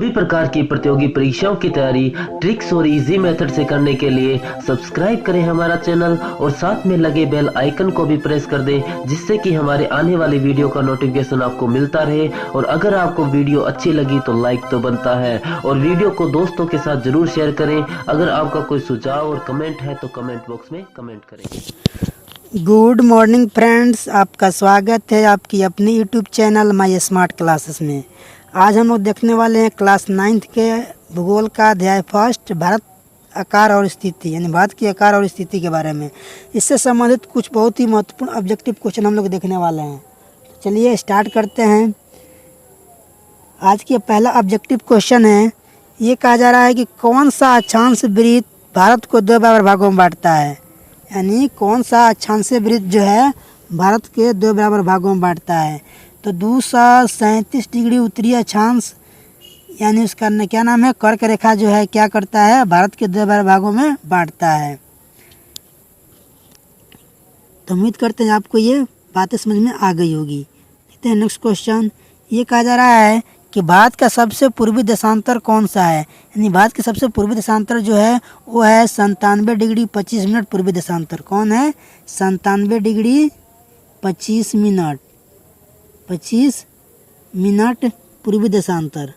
सभी प्रकार की प्रतियोगी परीक्षाओं की तैयारी ट्रिक्स और इजी मेथड से करने के लिए सब्सक्राइब करें हमारा चैनल और साथ में लगे बेल आइकन को भी प्रेस कर दें, जिससे कि हमारे आने वाली वीडियो का नोटिफिकेशन आपको मिलता रहे। और अगर आपको वीडियो अच्छी लगी तो लाइक तो बनता है, और वीडियो को दोस्तों के साथ जरूर शेयर करें। अगर आपका कोई सुझाव और कमेंट है तो कमेंट बॉक्स में कमेंट करें। गुड मॉर्निंग फ्रेंड्स, आपका स्वागत है आपकी अपनी YouTube channel my smart classes में। आज हम लोग देखने वाले हैं क्लास 9th के भूगोल का अध्याय फर्स्ट, भारत आकार और स्थिति, यानी भारत की आकार और स्थिति के बारे में। इससे संबंधित कुछ बहुत ही महत्वपूर्ण ऑब्जेक्टिव क्वेश्चन हम लोग देखने वाले हैं। तो चलिए स्टार्ट करते हैं। आज की पहला ऑब्जेक्टिव क्वेश्चन है, ये कहा जा रहा है कि कौन सा अक्षांश वृत्त भारत को 2 बराबर भागों में बांटता है। यानी कौन सा अक्षांश वृत्त जो है भारत के 2 बराबर भागों में बांटता है। तो 237 डिग्री उत्तरी अक्षांश, यानी उसका क्या नाम है, कर्क रेखा जो है क्या करता है, भारत के 2 बराबर भागों में बांटता है। तो उम्मीद करते हैं आपको ये बातें समझ में आ गई होगी। देखते हैं नेक्स्ट क्वेश्चन। ये कहा जा रहा है कि भारत का सबसे पूर्वी देशांतर कौन सा है। यानी भारत के सबसे पूर्वी देशांतर जो है वो है 97 डिग्री 25 मिनट पूर्वी देशांतर। कौन है? 97 डिग्री 25 मिनट पूर्वी देशांतर।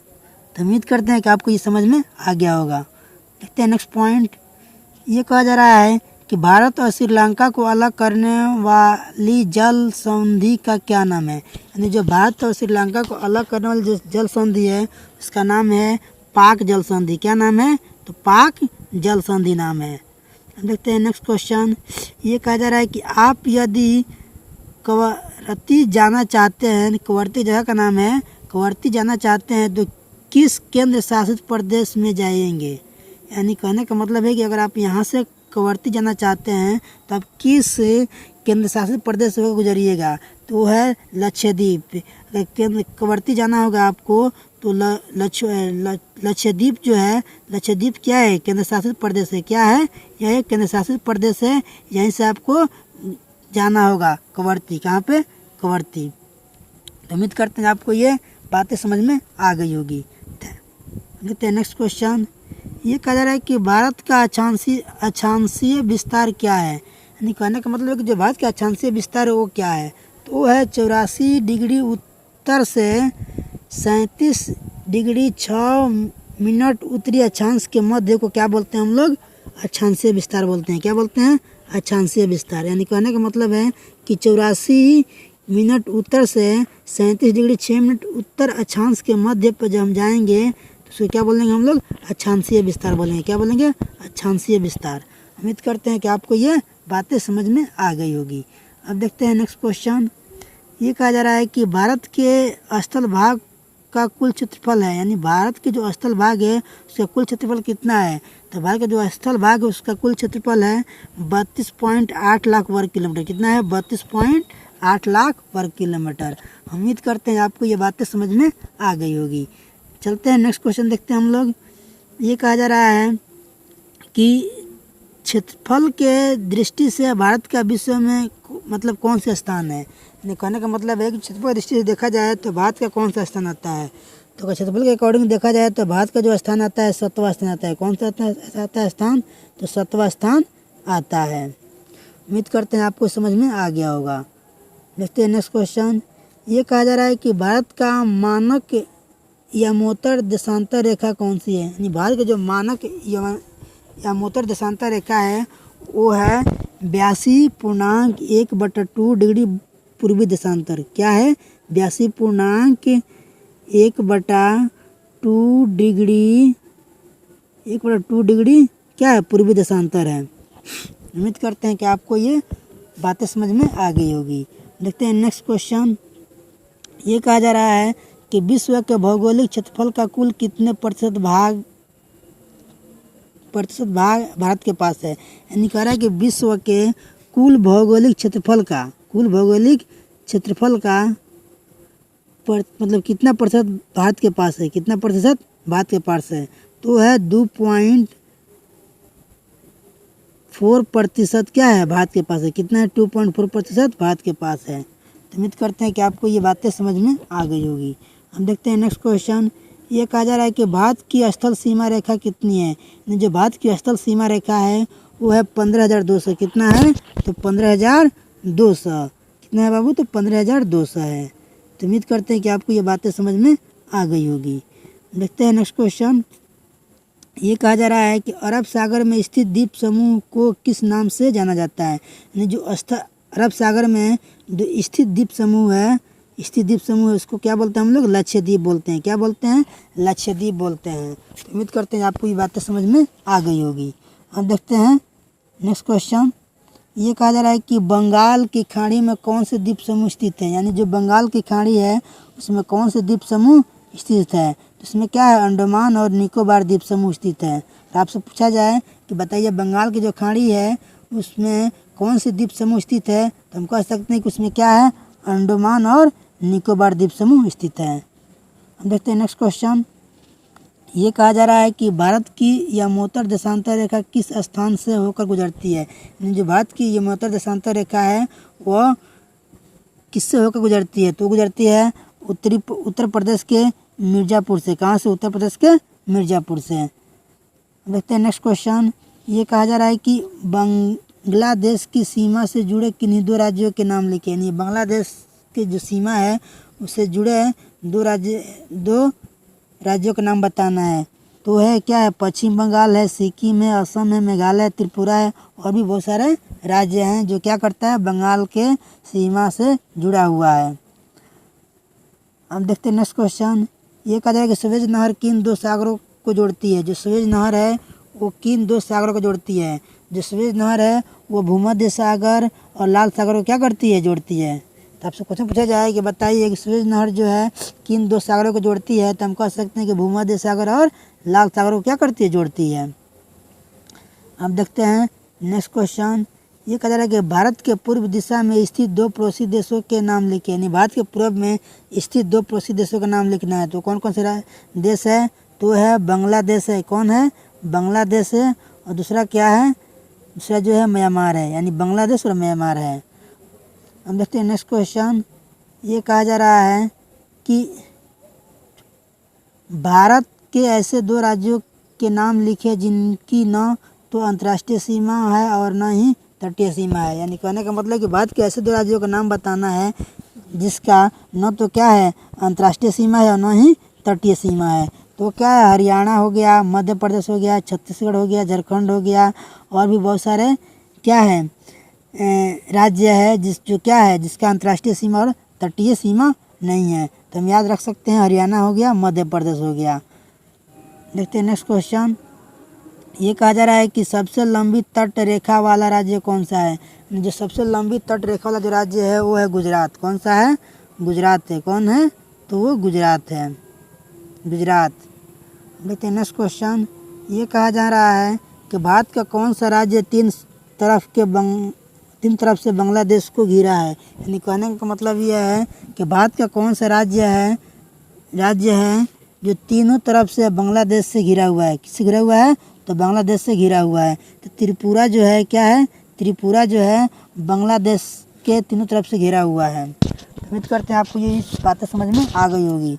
तो उम्मीद करते हैं कि आपको ये समझ में आ गया होगा। देखते हैं नेक्स्ट पॉइंट। ये कहा जा रहा है कि भारत और श्रीलंका को अलग करने वाली जल संधि का क्या नाम है। यानी जो भारत और श्रीलंका को अलग करने वाली जो जल संधि है उसका नाम है पाक जल संधि। क्या नाम है? तो पाक जल संधि नाम है। देखते हैं नेक्स्ट क्वेश्चन। ये कहा जा रहा है कि आप यदि कवरत्ती जाना चाहते हैं, कवरत्ती जगह का नाम है, कवरत्ती जाना चाहते हैं तो किस केंद्र शासित प्रदेश में जाएंगे। यानी कहने का मतलब है कि अगर आप यहाँ से कवरत्ती जाना चाहते हैं तो आप किस केंद्र शासित प्रदेश से गुजरिएगा। तो वो है लक्षद्वीप। अगर केंद्र कवरत्ती जाना होगा आपको तो लक्षद्वीप जो है, लक्षद्वीप क्या है? केंद्र शासित प्रदेश है। क्या है? यह एक केंद्र शासित प्रदेश है। यहीं से आपको जाना होगा कवरत्ती। कहाँ पे? कवरत्ती। तो उम्मीद करते हैं आपको ये बातें समझ में आ गई होगी। देखते हैं नेक्स्ट क्वेश्चन। ये कहा जा रहा है कि भारत का अक्षांशीय विस्तार क्या है। यानी कहने का मतलब है कि जो भारत का अक्षांशीय विस्तार है वो क्या है। तो वो है 84 डिग्री उत्तर से 37 डिग्री 6 मिनट उत्तरी अक्षांश के मध्य को क्या बोलते हैं हम लोग? अक्षांशीय विस्तार बोलते हैं। क्या बोलते हैं? अक्षांशीय विस्तार। यानी कहने का मतलब है कि 84 मिनट उत्तर से 37 डिग्री 6 मिनट उत्तर अक्षांश के मध्य पर जब हम जाएंगे तो उसको क्या बोलेंगे हम लोग? अक्षांशीय विस्तार बोलेंगे। क्या बोलेंगे? अक्षांशीय विस्तार। उम्मीद करते हैं कि आपको ये बातें समझ में आ गई होगी। अब देखते हैं नेक्स्ट क्वेश्चन। ये कहा जा रहा है कि भारत के स्थल भाग का कुल क्षेत्रफल है। यानी भारत के जो स्थल भाग है उसका कुल क्षेत्रफल कितना है। तो भारत का जो स्थल भाग है उसका कुल क्षेत्रफल है 32.8 लाख वर्ग किलोमीटर। कितना है? 32.8 लाख वर्ग किलोमीटर। उम्मीद करते हैं आपको ये बातें समझ में आ गई होगी। चलते हैं नेक्स्ट क्वेश्चन देखते हैं हम लोग। ये कहा जा रहा है कि क्षेत्रफल के दृष्टि से भारत का विश्व में मतलब कौन सा स्थान है। कहने का मतलब है कि क्षेत्रफल की दृष्टि से देखा जाए तो भारत का कौन सा स्थान आता है। तो क्षेत्रफल के अकॉर्डिंग देखा जाए तो भारत का जो स्थान आता है 7वां स्थान आता है। कौन सा आता है स्थान? तो 7वां स्थान आता है। उम्मीद करते हैं आपको समझ में आ गया होगा। देखते हैं नेक्स्ट क्वेश्चन। ये कहा जा रहा है कि भारत का मानक यमोत्तर देशांतर रेखा कौन सी है। यानी भारत का जो मानक यमोत्तर देशांतर रेखा है वो है 82.1/2 डिग्री पूर्वी देशांतर। क्या है? 82.1/2 डिग्री क्या है? पूर्वी देशांतर है। उम्मीद करते हैं कि आपको ये बातें समझ में आ गई होगी। देखते हैं नेक्स्ट क्वेश्चन। ये कहा जा रहा है कि विश्व के भौगोलिक क्षेत्रफल का कुल कितने प्रतिशत भाग भारत के पास है। यानी कह रहा है कि विश्व के कुल भौगोलिक क्षेत्रफल का मतलब कितना प्रतिशत भारत के पास है। कितना प्रतिशत भारत के पास है? तो है 2.4% क्या है भारत के पास है। कितना है? 2.4% भारत के पास है। तो उम्मीद करते हैं कि आपको ये बातें समझ में आ गई होगी। हम देखते हैं नेक्स्ट क्वेश्चन। ये कहा जा रहा है कि भारत की स्थल सीमा रेखा कितनी है। जो भारत की स्थल सीमा रेखा है वो है 15,200। कितना है? तो 15,200। कितना है बाबू? तो 15,200 है। तो उम्मीद करते हैं कि आपको ये बातें समझ में आ गई होगी। देखते हैं नेक्स्ट क्वेश्चन। ये कहा जा रहा है कि अरब सागर में स्थित द्वीप समूह को किस नाम से जाना जाता है। यानी जो अरब सागर में जो स्थित द्वीप समूह है, उसको क्या बोलते हैं हम लोग? लक्षद्वीप बोलते हैं। क्या बोलते हैं? लक्षद्वीप बोलते हैं। तो उम्मीद करते हैं आपको ये बातें समझ में आ गई होगी। अब देखते हैं नेक्स्ट क्वेश्चन। ये कहा जा रहा है कि बंगाल की खाड़ी में कौन से द्वीप समूह स्थित है। यानी जो बंगाल की खाड़ी है उसमें कौन से द्वीप समूह स्थित है। तो इसमें क्या है? अंडमान और निकोबार द्वीप समूह स्थित है। तो आपसे पूछा जाए कि बताइए बंगाल की जो खाड़ी है उसमें कौन से द्वीप समूह स्थित है, तो हम कह सकते हैं कि उसमें क्या है? अंडमान और निकोबार द्वीप समूह स्थित है। हम देखते हैं नेक्स्ट क्वेश्चन। ये कहा जा रहा है कि भारत की यमोत्तर देशांतर रेखा किस स्थान से होकर गुजरती है। जो भारत की यमोत्तर देशांतर रेखा है वह किससे होकर गुजरती है? तो गुजरती है उत्तर प्रदेश के मिर्ज़ापुर से। कहाँ से? उत्तर प्रदेश के मिर्ज़ापुर से। देखते हैं नेक्स्ट क्वेश्चन। ये कहा जा रहा है कि बांग्लादेश की सीमा से जुड़े किन्हीं दो राज्यों के नाम लिखे। यानी बांग्लादेश की जो सीमा है उससे जुड़े दो राज्यों का नाम बताना है। तो है क्या है? पश्चिम बंगाल है, सिक्किम है, असम है, मेघालय, त्रिपुरा है और भी बहुत सारे राज्य हैं जो क्या करता है? बंगाल के सीमा से जुड़ा हुआ है। अब देखते हैं नेक्स्ट क्वेश्चन। ये कहा जाए कि सुएज नहर किन दो सागरों को जोड़ती है। जो सुएज नहर है वो किन दो सागरों को जोड़ती है। जो सुएज नहर है वो भूमध्य सागर और लाल सागर को क्या करती है? जोड़ती है। तो आपसे क्वेश्चन पूछा जाए कि बताइए कि सुएज नहर जो है किन दो सागरों को जोड़ती है, तो हम कह सकते हैं कि भूमध्य सागर और लाल सागर को क्या करती है? जोड़ती है। अब देखते हैं नेक्स्ट क्वेश्चन। ये कहा जा रहा है कि भारत के पूर्व दिशा में स्थित दो पड़ोसी देशों के नाम लिखे। यानी भारत के पूर्व में स्थित दो पड़ोसी देशों का नाम लिखना है। तो कौन कौन से देश है? तो है बांग्लादेश है। कौन है? बांग्लादेश है। और दूसरा क्या है? दूसरा जो है म्यांमार है। यानी बांग्लादेश और म्यांमार है। अब देखते हैं नेक्स्ट क्वेश्चन। ये कहा जा रहा है कि भारत के ऐसे दो राज्यों के नाम लिखे जिनकी न तो अंतर्राष्ट्रीय सीमा है और न ही तटीय सीमा है। यानी कहने का मतलब कि भारत के ऐसे दो राज्यों का नाम बताना है जिसका न तो क्या है? अंतर्राष्ट्रीय सीमा है और न ही तटीय सीमा है। तो क्या है? हरियाणा हो गया, मध्य प्रदेश हो गया, छत्तीसगढ़ हो गया, झारखंड हो गया और भी बहुत सारे क्या है राज्य है जो क्या है? जिसका अंतर्राष्ट्रीय सीमा और तटीय सीमा नहीं है। तो हम याद रख सकते हैं हरियाणा हो गया, मध्य प्रदेश हो गया। देखते हैं नेक्स्ट क्वेश्चन। ये कहा जा रहा है कि सबसे लंबी तट रेखा वाला राज्य कौन सा है। जो सबसे लंबी तट रेखा वाला जो राज्य है वो है गुजरात। कौन सा है? गुजरात है। कौन है? तो वो गुजरात है। गुजरात। देखते हैं नेक्स्ट क्वेश्चन। ये कहा जा रहा है कि भारत का कौन सा राज्य तीन तरफ से बांग्लादेश को घिरा है। यानी कहने का मतलब यह है कि भारत का कौन सा राज्य है जो तीनों तरफ से बांग्लादेश से घिरा हुआ है। किससे घिरा हुआ है? तो बांग्लादेश से घिरा हुआ है। तो त्रिपुरा जो है क्या है? त्रिपुरा जो है बांग्लादेश के तीनों तरफ से घिरा हुआ है। उम्मीद करते हैं आपको ये बातें समझ में आ गई होगी।